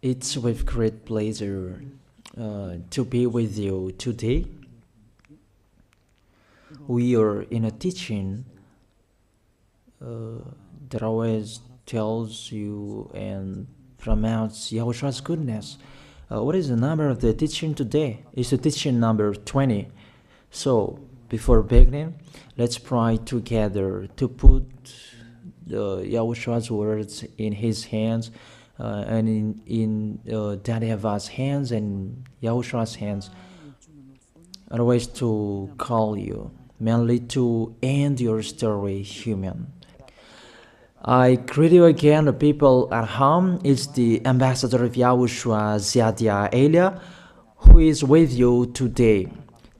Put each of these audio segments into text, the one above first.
It's with great pleasure to be with you today. We are in a teaching that always tells you and promotes Yahoshua's goodness. What is the number of the teaching today? It's the teaching number 20. So, before beginning, let's pray together to put Yahoshua's words in his hands and in Daddy YAHVAH's hands and Yahoshua's hands. Otherwise, to call you, mainly to end your story human. I greet you again, the people at home. It's the ambassador of Yahushua, Ziadia Elia, who is with you today,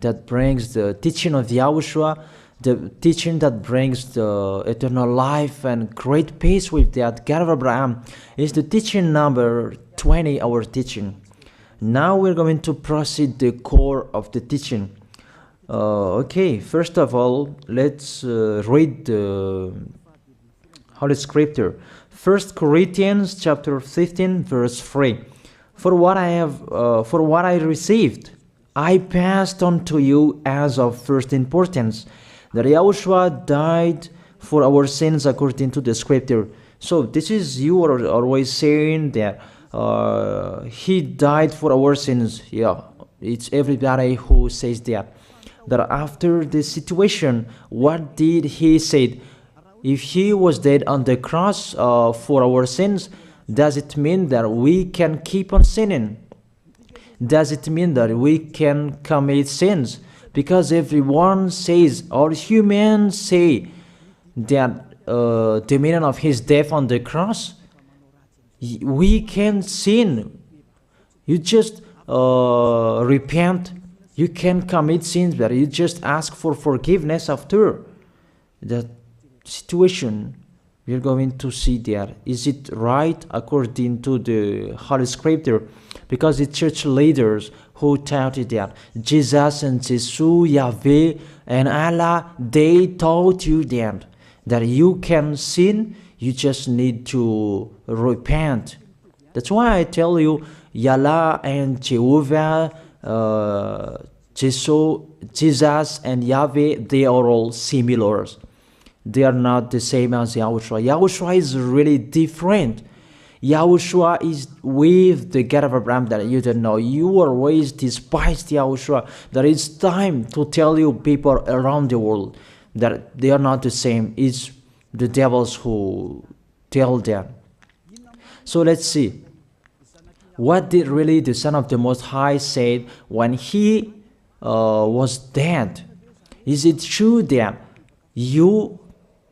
that brings the teaching of Yahushua, the teaching that brings the eternal life and great peace with that God of Abraham. Is the teaching number 20, our teaching. Now we're going to proceed the core of the teaching. Okay, first of all, let's read the Holy Scripture. 1 Corinthians chapter 15, verse 3. For what I received, I passed on to you as of first importance, that Yahushua died for our sins according to the Scripture. So this is, you are always saying that he died for our sins. Yeah, it's everybody who says that. That after the situation, what did he say? If he was dead on the cross for our sins, does it mean that we can keep on sinning? Does it mean that we can commit sins? Because everyone says, or humans say, that the meaning of his death on the cross, we can sin. You just repent. You can commit sins, but you just ask for forgiveness after that situation. We're going to see that. Is it right according to the Holy Scripture? Because the church leaders who taught it that Jesus and Jesus, Yahweh and Allah, they taught you that you can sin, you just need to repent. That's why I tell you, Yahlah and Jehovah, Jesus and Yahweh, they are all similar. They are not the same as Yahushua. Yahushua is really different. Yahushua is with the God of Abraham that you don't know. You always despised Yahushua. That it's time to tell you people around the world that they are not the same. It's the devils who tell them. So let's see. What did really the Son of the Most High say when he was dead? Is it true that you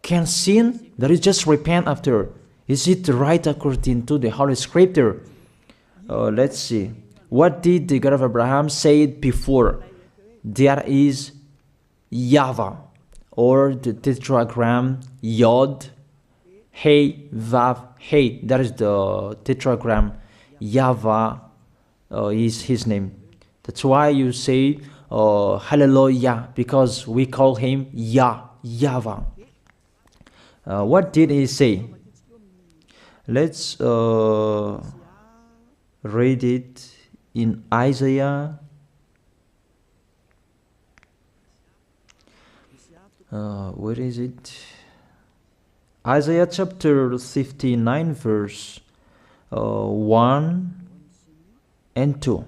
can sin, that you just repent after? Is it right according to the Holy Scripture? Let's see. What did the God of Abraham say before? There is YAHVAH, or the tetragram Yod, Hey, Vav, Hey. That is the tetragram. YAHVAH is his name. That's why you say Hallelujah, because we call him YAHVAH. What did he say? Let's read it in Isaiah. Where is it? Isaiah chapter 59, verse 1 and 2.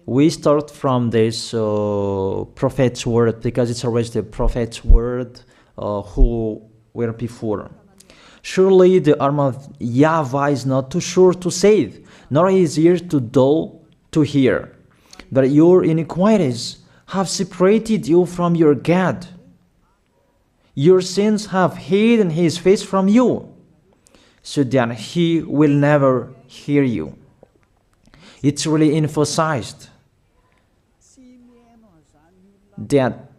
We start from this prophet's word, because it's always the prophet's word who were before. Surely the arm of YAHVAH is not too short to save, nor his ear too dull to hear. But your iniquities have separated you from your God. Your sins have hidden his face from you, so that he will never hear you. It's really emphasized that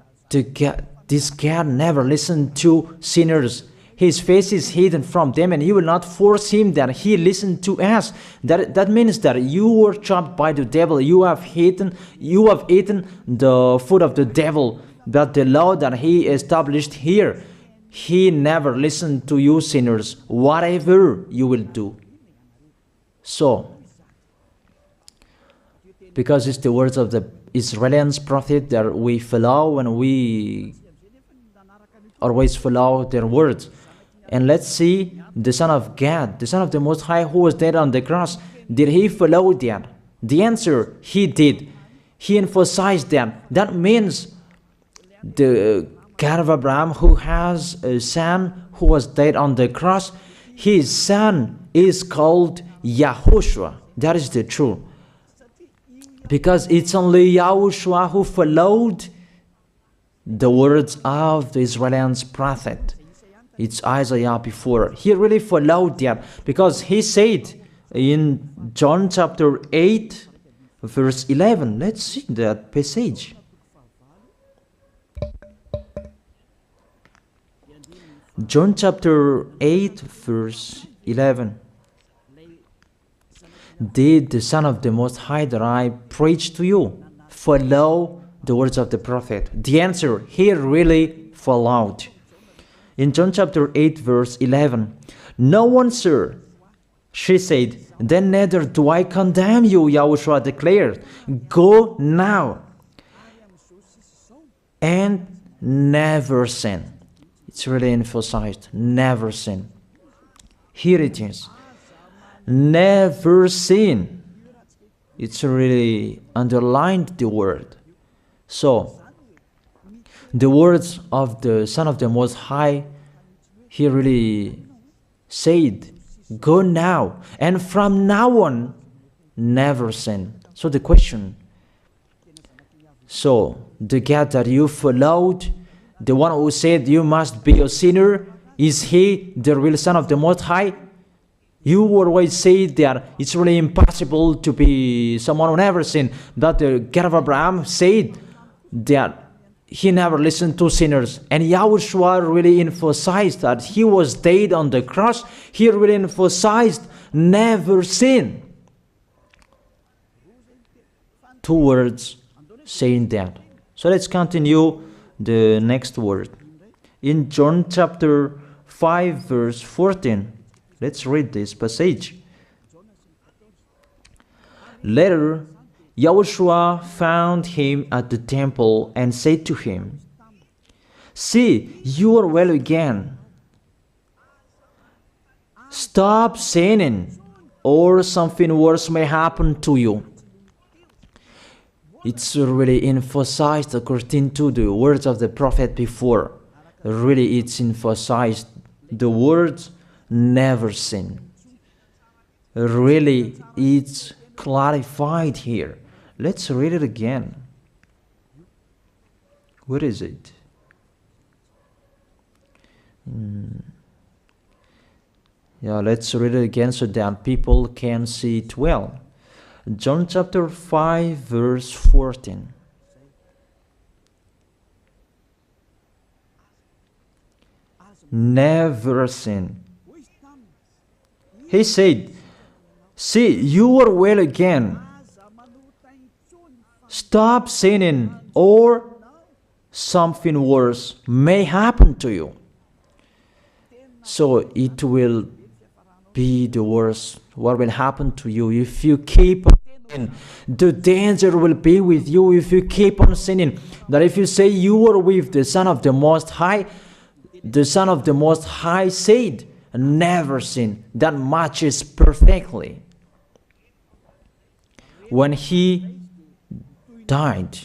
this God never listened to sinners. His face is hidden from them, and he will not force him that he listen to us. That means that you were trapped by the devil. You have eaten the food of the devil. But the law that he established here, he never listened to you sinners, whatever you will do. So, because it's the words of the Israelians prophet that we follow, and we always follow their words. And let's see the Son of God, the Son of the Most High, who was dead on the cross. Did he follow that? The answer, he did. He emphasized that. That means the God of Abraham, who has a son who was dead on the cross, his son is called YAHOSHUAH. That is the truth. Because it's only YAHOSHUAH who followed the words of the Israelians prophet. It's Isaiah before. He really followed that, because he said in John chapter 8, verse 11. Let's see that passage. John chapter 8, verse 11. Did the Son of the Most High that I preach to you follow the words of the prophet? The answer, he really followed. In John chapter 8, verse 11, no one, sir, she said, then neither do I condemn you, YAHOSHUAH declared. Go now and never sin. It's really emphasized, never sin. Here it is. Never sin. It's really underlined the word. So, the words of the Son of the Most High, he really said, go now, and from now on, never sin. So the question, so the God that you followed, the one who said you must be a sinner, is he the real Son of the Most High? You always say that it's really impossible to be someone who never sinned. That the God of Abraham said that he never listened to sinners. And YAHOSHUAH really emphasized that he was dead on the cross. He really emphasized never sin. Two words saying that. So let's continue the next word. In John chapter 5, verse 14. Let's read this passage. Later, YAHOSHUAH found him at the temple and said to him, see, you are well again. Stop sinning, or something worse may happen to you. It's really emphasized according to the words of the prophet before. Really, it's emphasized the words never sin. Really, it's clarified here. Let's read it again. What is it? Yeah, let's read it again so that people can see it well. John chapter 5, verse 14. Never sin. He said, see, you are well again. Stop sinning, or something worse may happen to you. So it will be the worst. What will happen to you if you keep on sinning? The danger will be with you if you keep on sinning. That if you say you are with the Son of the Most High, the Son of the Most High said, never sin. That matches perfectly. When he died,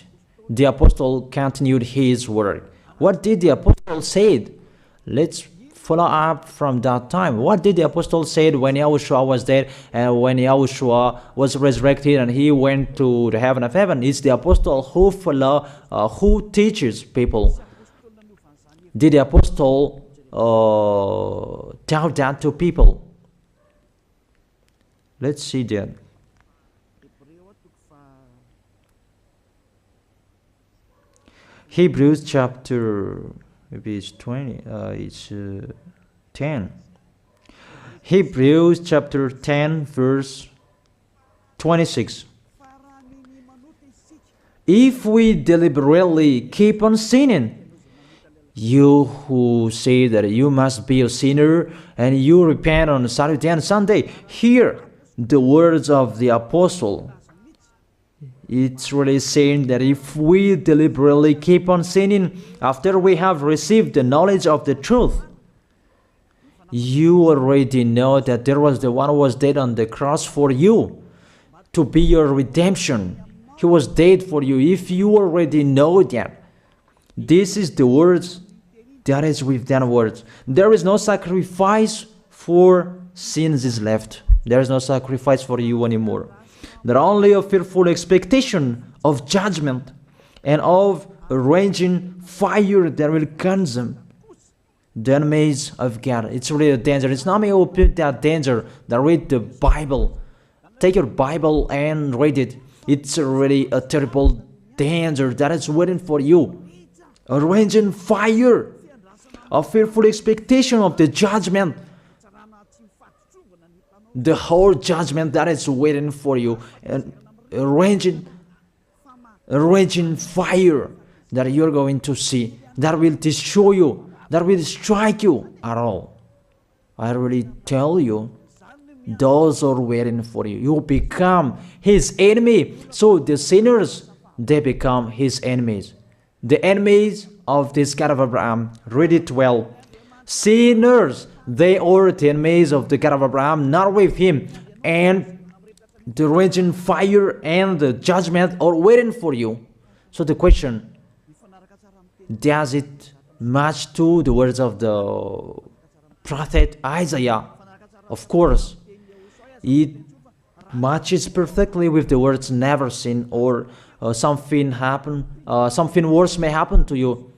the apostle continued his work. What did the apostle say? Let's follow up from that time. What did the apostle say when YAHOSHUAH was dead and when YAHOSHUAH was resurrected and he went to the heaven of heaven? It's the apostle who teaches people. Did the apostle tell that to people? Let's see that. Hebrews chapter, maybe it's 20, it's 10. Hebrews chapter 10, verse 26. If we deliberately keep on sinning, you who say that you must be a sinner and you repent on Saturday and Sunday, here the words of the apostle. It's really saying that if we deliberately keep on sinning after we have received the knowledge of the truth, you already know that there was the one who was dead on the cross for you to be your redemption. He was dead for you. If you already know that, this is the words that is within words. There is no sacrifice for sins is left. There is no sacrifice for you anymore. There are only a fearful expectation of judgment and of a raging fire that will consume the enemies of God. It's really a danger. It's not me who put that danger that read the Bible. Take your Bible and read it. It's really a terrible danger that is waiting for you. A raging fire, a fearful expectation of the judgment. The whole judgment that is waiting for you, and a raging fire that you're going to see, that will destroy you, that will strike you at all. I really tell you, those are waiting for you. You become his enemy. So the sinners, they become his enemies. The enemies of this God of Abraham, read it well. Sinners, they are the enemies of the God of Abraham, not with him. And the raging fire and the judgment are waiting for you. So the question, does it match to the words of the prophet Isaiah? Of course, it matches perfectly with the words never sin, or something worse may happen to you.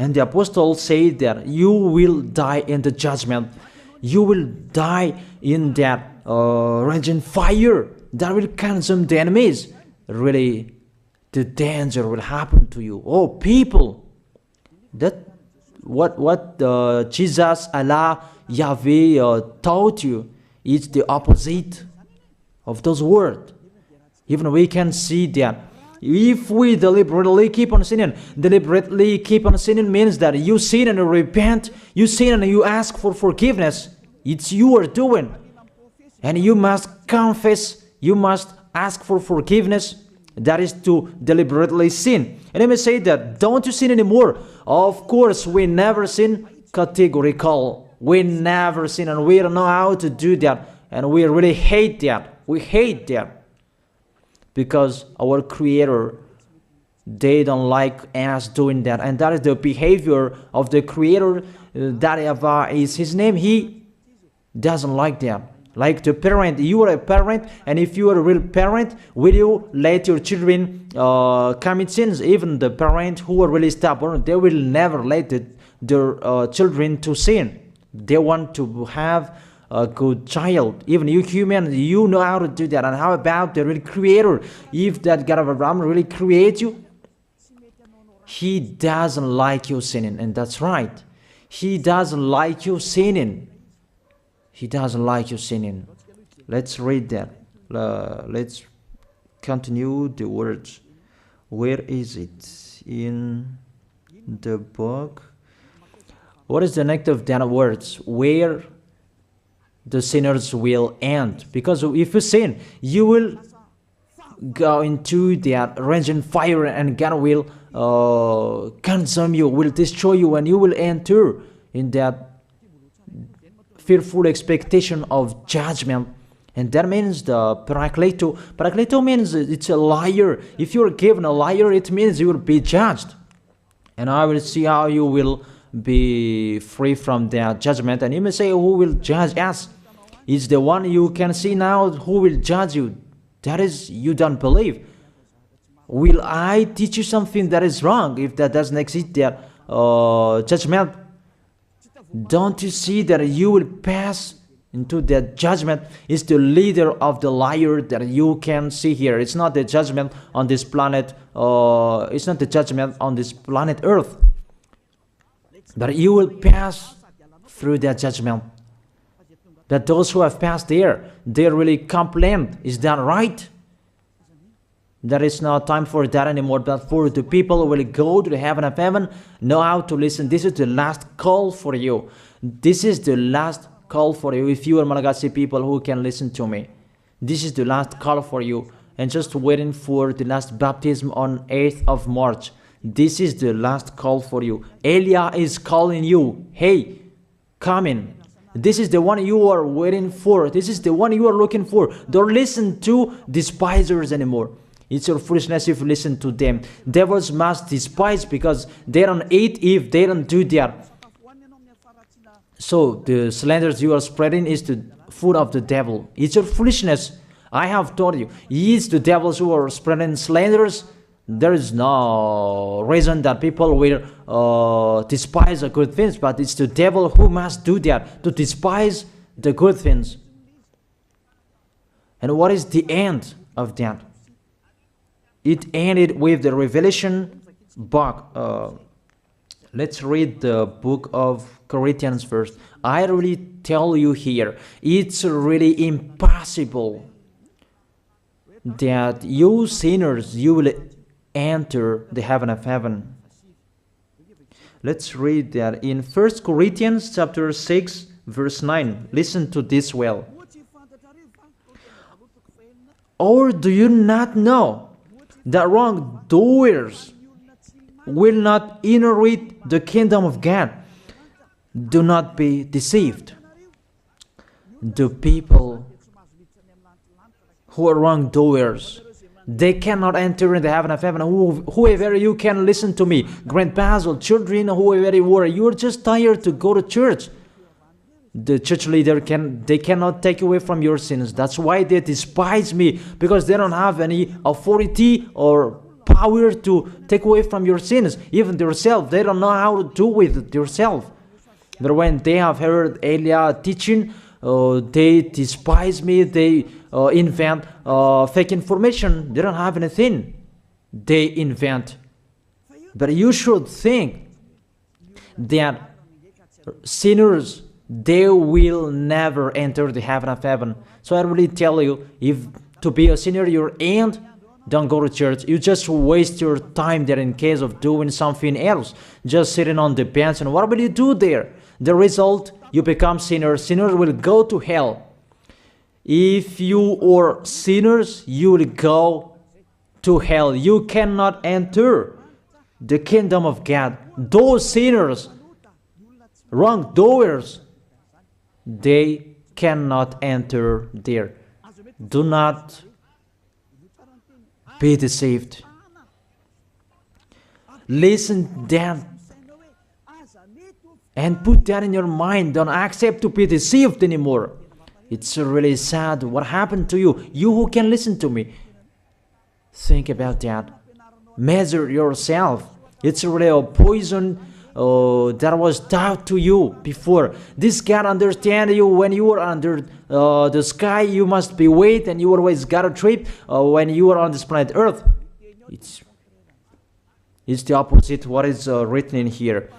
And the apostle said that you will die in the judgment. You will die in that raging fire that will consume the enemies. Really, the danger will happen to you. Oh, people, that what Jesus, Allah, Yahweh taught you is the opposite of those words. Even we can see that. If we deliberately keep on sinning means that you sin and you repent, you sin and you ask for forgiveness. It's you are doing. And you must confess, you must ask for forgiveness. That is to deliberately sin. And I may say that, don't you sin anymore? Of course, we never sin, categorical. We never sin, and we don't know how to do that. And we really hate that. We hate that. Because our Creator, they don't like us doing that. And that is the behavior of the Creator. That YAHVAH is his name. He doesn't like that. Like the parent, you are a parent, and if you are a real parent, will you let your children commit sins? Even the parent who are really stubborn, they will never let their children to sin. They want to have a good child. Even you human, you know how to do that. And how about the real Creator? If that God of Abraham really creates you, he doesn't like you sinning. And that's right. He doesn't like you sinning. He doesn't like you sinning. Let's read that. Let's continue the words. Where is it? In the book. What is the next of that words? Where the sinners will end. Because if you sin, you will go into that raging fire, and God will consume you, will destroy you, and you will enter in that fearful expectation of judgment. And that means the parakleto. Parakleto means it's a liar. If you're given a liar, it means you will be judged. And I will see how you will be free from that judgment. And you may say, who will judge us? It's the one you can see now who will judge you. That is, you don't believe. Will I teach you something that is wrong if that doesn't exist, that judgment? Don't you see that you will pass into that judgment? It's the leader of the liar that you can see here. It's not the judgment on this planet. It's not the judgment on this planet Earth. But you will pass through that judgment. That those who have passed there, they really complain. Is that right? There is no time for that anymore. But for the people who will go to the heaven of heaven, know how to listen. This is the last call for you. This is the last call for you. If you are Malagasy people who can listen to me, This is the last call for you. And just waiting for the last baptism on 8th of March. This is the last call for you. Elijah is calling you. Hey, come in. This is the one you are waiting for. This is the one you are looking for. Don't listen to despisers anymore. It's your foolishness if you listen to them. Devils must despise because they don't eat if they don't do that. So the slanders you are spreading is the food of the devil. It's your foolishness. I have told you. It's the devils who are spreading slanders. There is no reason that people will despise the good things, but it's the devil who must do that, to despise the good things. And what is the end of that? It ended with the Revelation book. Let's read the book of Corinthians first. I really tell you here, it's really impossible that you sinners, you will enter the heaven of heaven. Let's read that in 1 Corinthians chapter 6 verse 9. Listen to this well. Or do you not know that wrongdoers will not inherit the kingdom of God? Do not be deceived. The people who are wrongdoers, they cannot enter in the heaven of heaven. Whoever you can listen to me, grandpas or children, whoever you are, you're just tired to go to church. The church leader they cannot take away from your sins. That's why they despise me, because they don't have any authority or power to take away from your sins. Even themselves, they don't know how to do with themselves. But when they have heard Elijah teaching, they despise me. They invent fake information. They don't have anything. They invent. But you should think that sinners, they will never enter the heaven of heaven. So I really tell you, if to be a sinner you end, don't go to church. You just waste your time there in case of doing something else. Just sitting on the bench, and what will you do there? The result, you become sinners. Sinners will go to hell. If you are sinners, you will go to hell. You cannot enter the kingdom of God. Those sinners, wrongdoers, they cannot enter there. Do not be deceived. Listen then and put that in your mind. Don't accept to be deceived anymore. It's really sad what happened to you. You who can listen to me, think about that. Measure yourself. It's really a poison that was taught to you before. This God understand you when you are under the sky. You must be wait, and you always got a trip when you are on this planet Earth. It's the opposite what is written in here.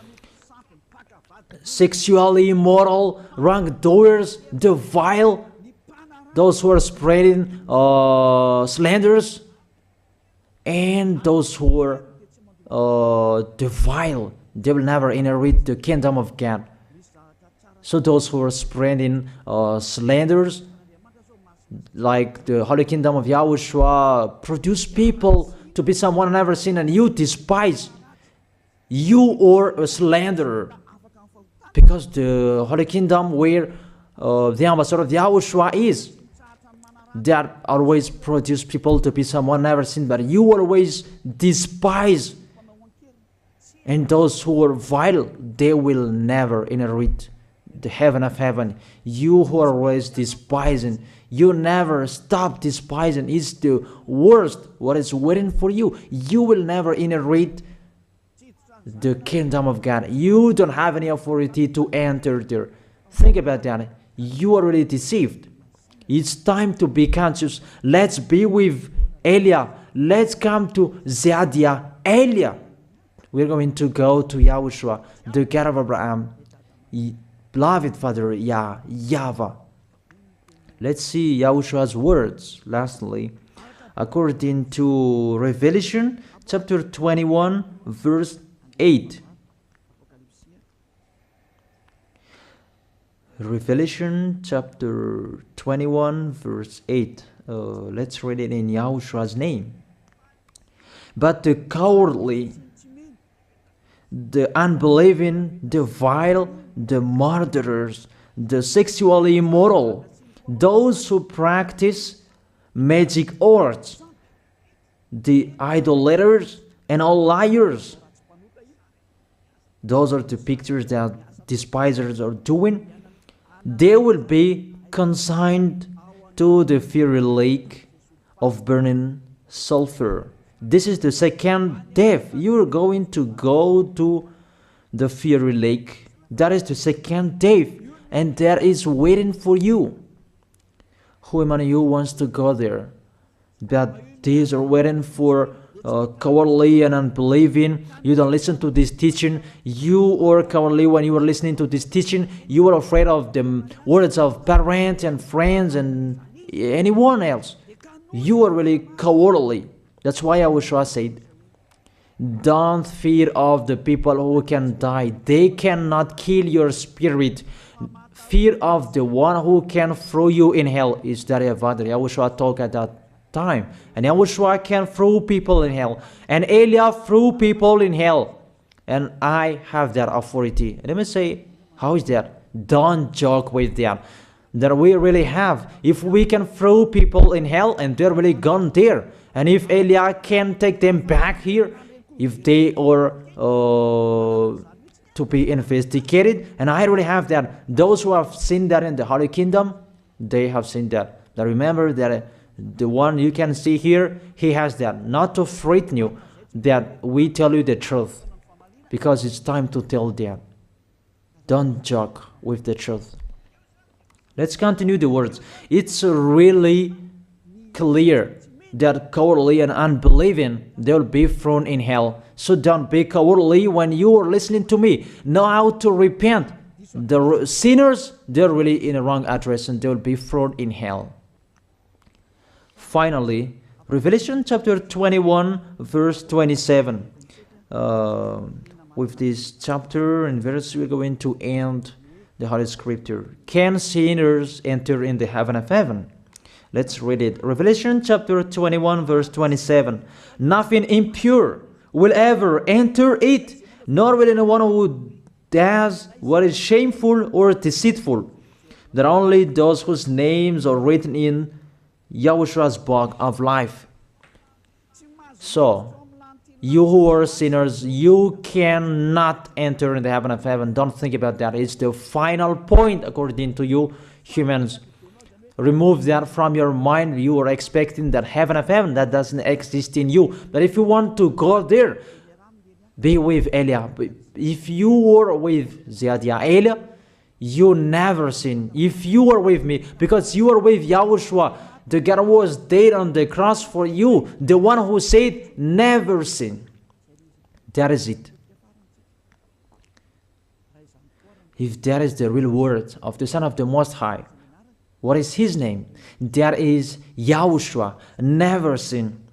Sexually immoral, wrongdoers, the vile, those who are spreading slanders, and those who are the vile, they will never inherit the kingdom of God. So those who are spreading slanders, like the Holy Kingdom of YAHOSHUAH, produce people to be someone never seen, and you despise. You are a slanderer. Because the Holy Kingdom where the ambassador of YAHOSHUAH is, that always produce people to be someone never seen, but you always despise. And those who are vile, they will never inherit the heaven of heaven. You who are always despising, you never stop despising. It's the worst what is waiting for you. You will never inherit the kingdom of God. You don't have any authority to enter there. Think about that. You are already deceived. It's time to be conscious. Let's be with Elijah. Let's come to Zadiah. Elijah. We're going to go to YAHOSHUAH, the God of Abraham, beloved Father YAHVAH. Let's see YAHOSHUAH's words. Lastly, according to Revelation chapter 21, verse 8. Revelation chapter 21 verse 8. Let's read it in Yahoshua's name. But the cowardly, the unbelieving, the vile, the murderers, the sexually immoral, those who practice magic arts, the idolaters, and all liars. Those are the pictures that despisers are doing. They will be consigned to the fiery lake of burning sulfur. This is the second death. You are going to go to the fiery lake. That is the second death, and that is waiting for you. Who among you wants to go there? That these are waiting for cowardly and unbelieving. You don't listen to this teaching. You are cowardly when you are listening to this teaching. You are afraid of the words of parents and friends and anyone else. You are really cowardly. That's why YAHOSHUAH said, don't fear of the people who can die. They cannot kill your spirit. Fear of the one who can throw you in hell. Is that YAHVAH? YAHOSHUAH talked at that time. And YAHOSHUAH can throw people in hell. And Eliah threw people in hell. And I have that authority. Let me say, how is that? Don't joke with that. That we really have. If we can throw people in hell and they're really gone there. And if Eliah can take them back here, if they are to be investigated, and I really have that. Those who have seen that in the Holy Kingdom, they have seen that. Now remember that the one you can see here, he has that. Not to frighten you, that we tell you the truth, because it's time to tell that. Don't joke with the truth. Let's continue the words. It's really clear that cowardly and unbelieving, they'll be thrown in hell. So don't be cowardly when you are listening to me. Know how to repent. The sinners, they're really in the wrong address and they'll be thrown in hell. Finally, Revelation chapter 21 verse 27. With this chapter and verse, we're going to end the Holy Scripture. Can sinners enter in the heaven of heaven? Let's read it. Revelation chapter 21 verse 27. Nothing impure will ever enter it, nor will anyone who does what is shameful or deceitful, that only those whose names are written in YAHOSHUAH's book of life. So, you who are sinners, you cannot enter in the heaven of heaven. Don't think about that. It's the final point according to you humans. Remove that from your mind. You are expecting that heaven of heaven that doesn't exist in you. But if you want to go there, be with Eliah. If you were with Eliah, you never sin. If you are with me, because you are with YAHOSHUAH, the God was dead on the cross for you, the one who said never sin. That is it. If that is the real word of the Son of the Most High, what is his name? That is YAHOSHUAH, never sin.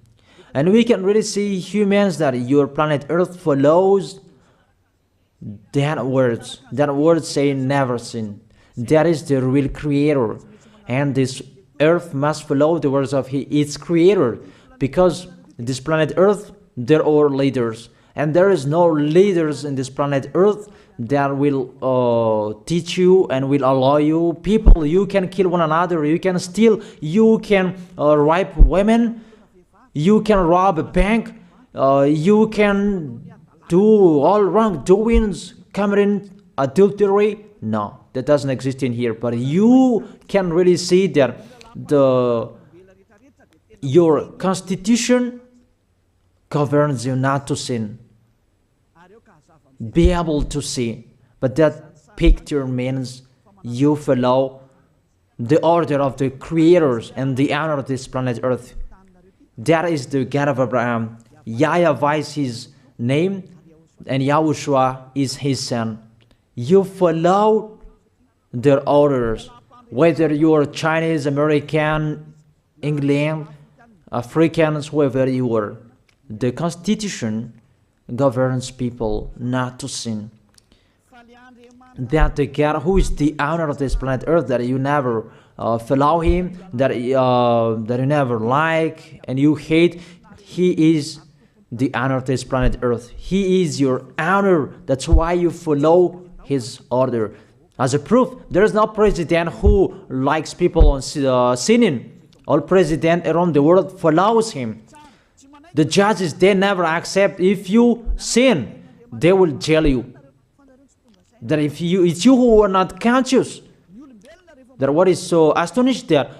And we can really see humans that your planet Earth follows that words. That word saying never sin. That is the real creator. And this Earth must follow the words of its creator. Because this planet Earth, there are leaders. And there is no leaders in this planet Earth that will teach you and will allow you. People, you can kill one another, you can steal, you can rape women, you can rob a bank, you can do all wrongdoings, committing adultery. No, that doesn't exist in here. But you can really see that your constitution governs you not to sin. Be able to see. But that picture means you follow the order of the creators and the honor of this planet Earth. That is the God of Abraham. YAHVAH is his name, and YAHOSHUAH is his son. You follow their orders, whether you are Chinese, American, England, Africans, whoever you are. The Constitution governs people not to sin. that the God who is the owner of this planet Earth, that you never follow him, that you never like and you hate, he is the owner of this planet Earth. He is your owner. That's why you follow his order. As a proof, there is no president who likes people on sinning. All president around the world follows him. The judges, they never accept if you sin, they will jail you. That if it's you who are not conscious. That what is so astonished that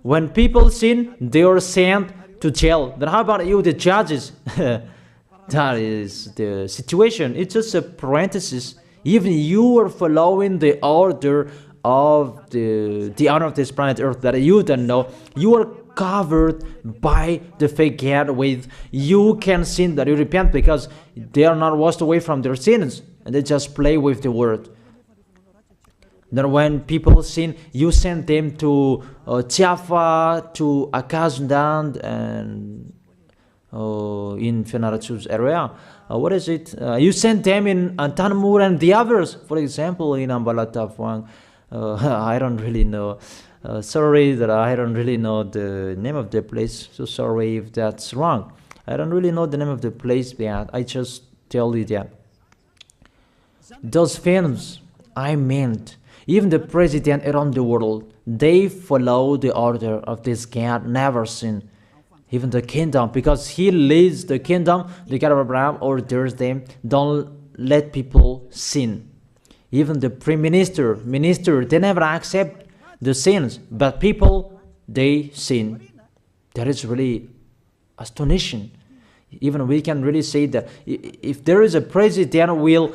when people sin, they are sent to jail. Then how about you, the judges? That is the situation. It's just a parenthesis. Even you are following the order of the owner of this planet Earth that you don't know. You are covered by the fake God with you can sin, that you repent, because they are not washed away from their sins and they just play with the word. Then when people sin, you send them to Java, to Akazandand, and in Fenarachu's area. What is it? You send them in Tanmur and the others. For example, in Ambalatafuang. I don't really know. Sorry that I don't really know the name of the place. So sorry if that's wrong. I don't really know the name of the place, but I just tell you that. Those films, I meant, even the president around the world, they follow the order of this God, never sin. Even the kingdom, because he leads the kingdom, the God of Abraham orders them, don't let people sin. Even the prime minister, they never accept the sins, but people, they sin. That is really astonishing. Even we can really say that if there is a president will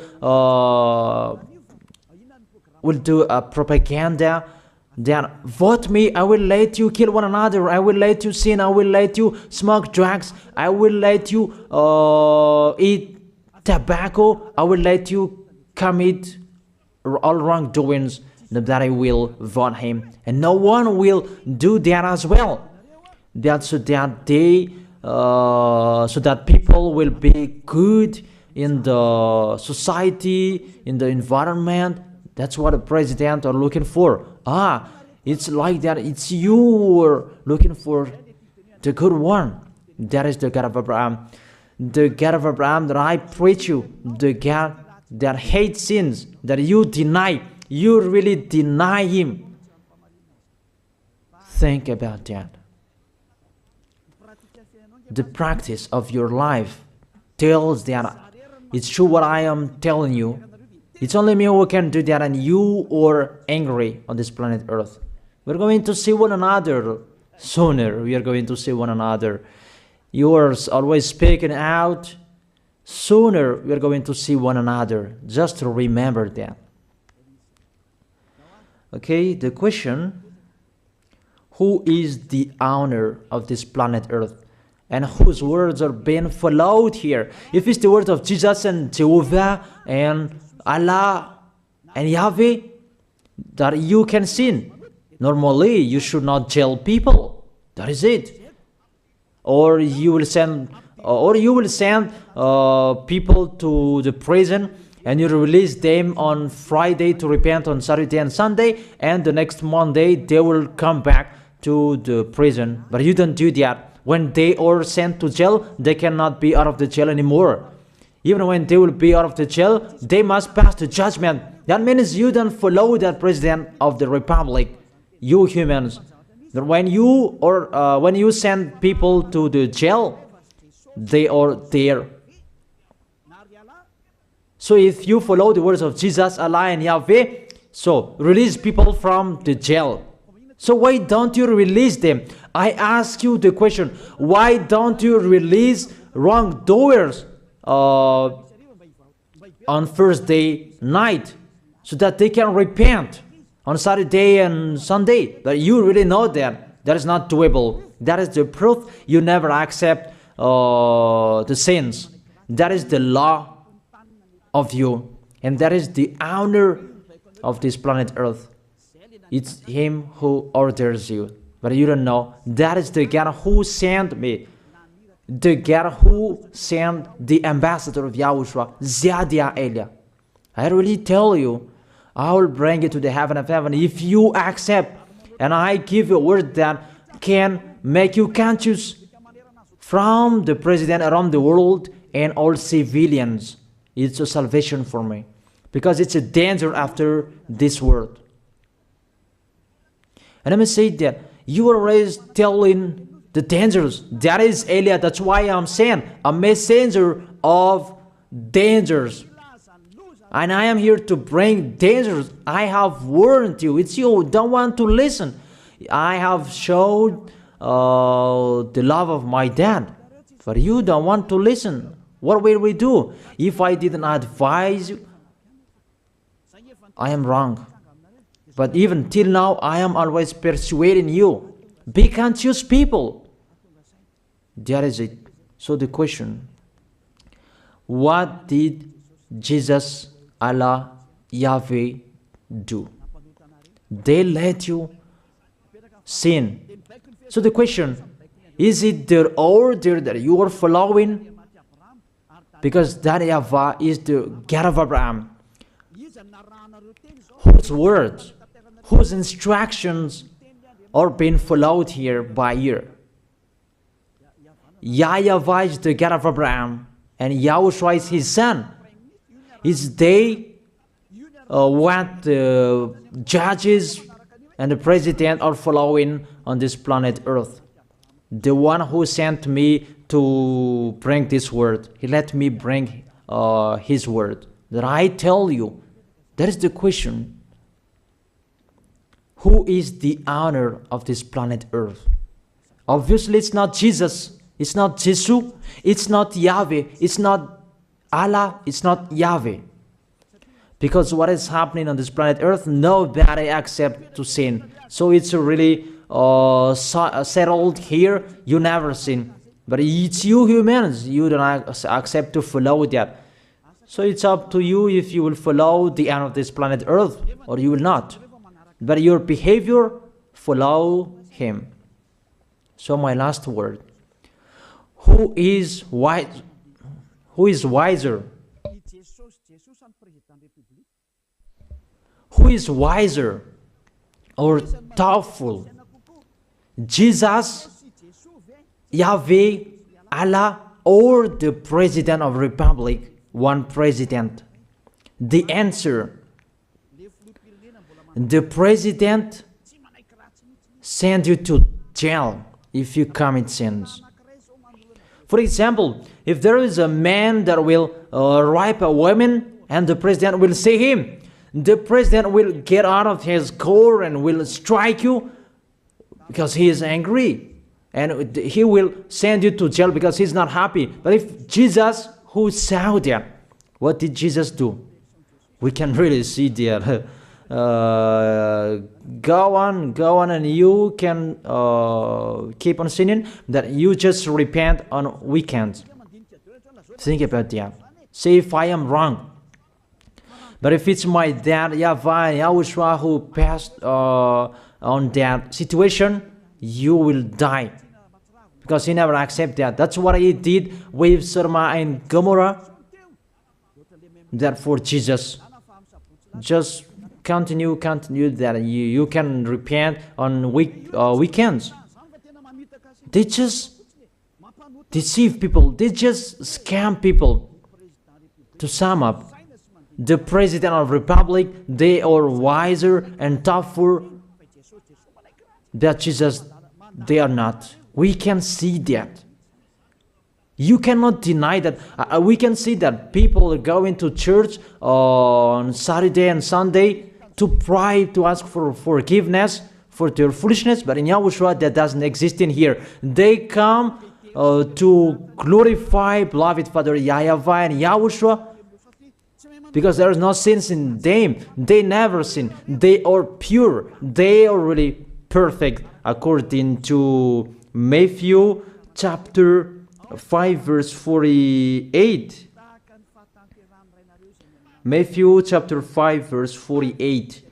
do a propaganda, then vote me, I will let you kill one another, I will let you sin, I will let you smoke drugs, I will let you eat tobacco, I will let you commit all wrongdoings, that I will vote him. And no one will do that as well. That's so that they so that people will be good in the society, in the environment. That's what the president are looking for. It's like that. It's you who are looking for the good one. That is the God of Abraham. The God of Abraham that I preach you. The God that hates sins, that you deny. You really deny him. Think about that. The practice of your life tells that it's true what I am telling you. It's only me who can do that, and you are angry on this planet Earth. We're going to see one another sooner. We are going to see one another. You are always speaking out. Sooner we are going to see one another. Just to remember that. Okay, the question: who is the owner of this planet Earth? And whose words are being followed here? If it's the words of Jesus and Jehovah and Allah and Yahweh, that you can sin. Normally, you should not jail people. That is it. Or you will send, people to the prison, and you release them on Friday to repent on Saturday and Sunday, and the next Monday they will come back to the prison. But you don't do that. When they are sent to jail, they cannot be out of the jail anymore. Even when they will be out of the jail, they must pass the judgment. That means you don't follow the president of the republic, you humans. That when you send people to the jail, they are there. So if you follow the words of Jesus, Allah and Yahweh, so release people from the jail. So why don't you release them? I ask you the question, why don't you release wrongdoers on Thursday night so that they can repent on Saturday and Sunday? But you really know that is not doable. That is the proof you never accept the sins. That is the law of you, and that is the owner of this planet Earth. It's him who orders you, but you don't know. That is the God who sent me, the God who sent the ambassador of Yahushua, Ziadia Elia. I really tell you, I will bring you to the heaven of heaven if you accept, and I give you a word that can make you conscious from the president around the world and all civilians. It's a salvation for me, because it's a danger after this world. And let me say that you are always telling the dangers. That is Eliah. That's why I'm saying a messenger of dangers. And I am here to bring dangers. I have warned you. It's you who don't want to listen. I have showed the love of my dad, but you don't want to listen. What will we do? If I didn't advise you, I am wrong. But even till now, I am always persuading you. Be conscious, people. That is it. So the question, what did Jesus, Allah, Yahweh do? They let you sin. So the question, is it their order that you are following? Because that YAHVAH is the God of Abraham, whose words, whose instructions are being followed here by year. YAHVAH is the God of Abraham, and YAHOSHUAH is his son. Is they what the judges and the president are following on this planet Earth. The one who sent me to bring this word, he let me bring his word. That I tell you, that is the question. Who is the owner of this planet Earth? Obviously, it's not Jesus. It's not Jesus. It's not Yahweh. It's not Allah. It's not Yahweh. Because what is happening on this planet Earth, nobody accepts to sin. So it's really settled here. You never sin. But it's you humans. You don't accept to follow that. So it's up to you if you will follow the end of this planet Earth or you will not. But your behavior, follow him. So my last word. Who is wise? Who is wiser? Who is wiser or thoughtful? Jesus, Yahweh, Allah, or the President of the Republic? One president. The answer. The president send you to jail if you commit sins. For example, if there is a man that will rape a woman and the president will see him, the president will get out of his car and will strike you because he is angry. And he will send you to jail because he's not happy. But if Jesus, who saw that, what did Jesus do? We can really see that. Go on, and you can keep on sinning, that you just repent on weekends. Think about that. See if I am wrong. But if it's my dad, YAHVAH, YAHOSHUAH, who passed on that situation, you will die. Because he never accepted that. That's what he did with Sodom and Gomorrah. Therefore, Jesus, just continue that you can repent on weekends. They just deceive people. They just scam people. To sum up, the President of the Republic, they are wiser and tougher than Jesus. They are not. We can see that. You cannot deny that. We can see that people are going to church on Saturday and Sunday to pray, to ask for forgiveness for their foolishness. But in YAHOSHUAH, that doesn't exist in here. They come to glorify beloved Father YAHVAH and YAHOSHUAH because there is no sins in them. They never sin. They are pure. They are really perfect according to Matthew chapter 5 verse 48. Matthew chapter 5 verse 48.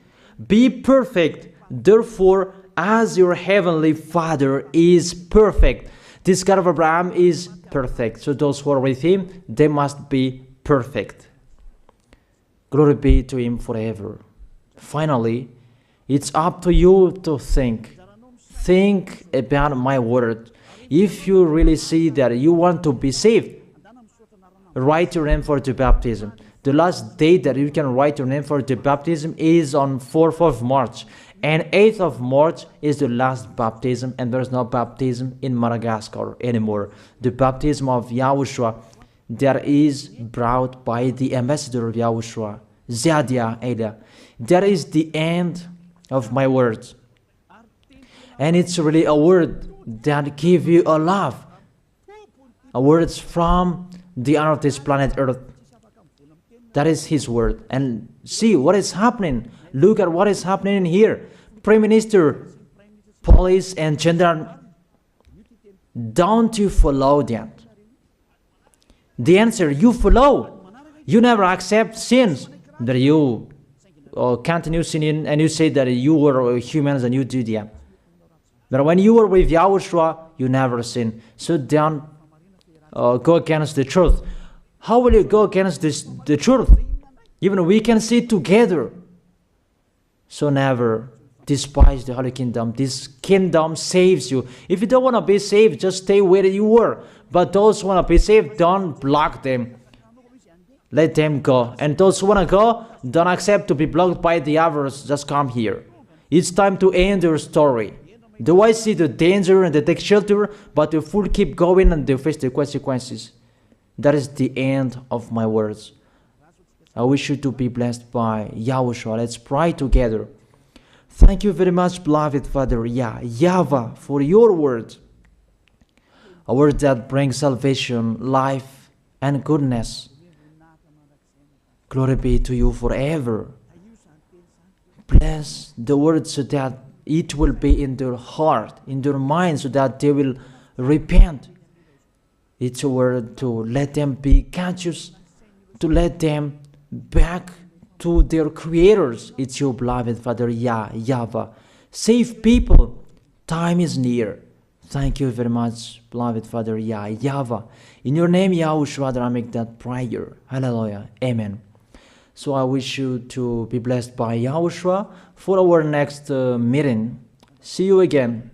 Be perfect, therefore, as your heavenly Father is perfect. This God of Abraham is perfect. So those who are with him, they must be perfect. Glory be to Him forever. Finally, it's up to you to think. Think about my word. If you really see that you want to be saved, write your name for the baptism. The last date that you can write your name for the baptism is on 4th of March. And 8th of March is the last baptism, and there's no baptism in Madagascar anymore. The baptism of YAHOSHUAH that is brought by the ambassador of YAHOSHUAH, Zadia Ada. That is the end of my words. And it's really a word that gives you a love. A word from the honor of this planet Earth. That is His word. And see what is happening. Look at what is happening in here. Prime Minister, police and gendarme, don't you follow that? The answer, you follow. You never accept sins. That you continue sinning and you say that you were humans and you do that. But when you were with YAHOSHUAH, you never sin. So don't go against the truth. How will you go against the truth? Even we can see together. So never despise the Holy Kingdom. This kingdom saves you. If you don't want to be saved, just stay where you were. But those who want to be saved, don't block them. Let them go. And those who want to go, don't accept to be blocked by the others. Just come here. It's time to end your story. Do I see the danger and they take shelter, but the fool keep going and they face the consequences? That is the end of my words. I wish you to be blessed by YAHOSHUAH. Let's pray together. Thank you very much, beloved Father YAHVAH, for your word. A word that brings salvation, life, and goodness. Glory be to you forever. Bless the word so that it will be in their heart, in their mind, so that they will repent. It's a word to let them be conscious, to let them back to their creators. It's your beloved Father YAHVAH. Save people. Time is near. Thank you very much, beloved Father YAHVAH. In your name, YAHOSHUAH, that I make that prayer. Hallelujah. Amen. So I wish you to be blessed by YAHOSHUAH for our next meeting. See you again.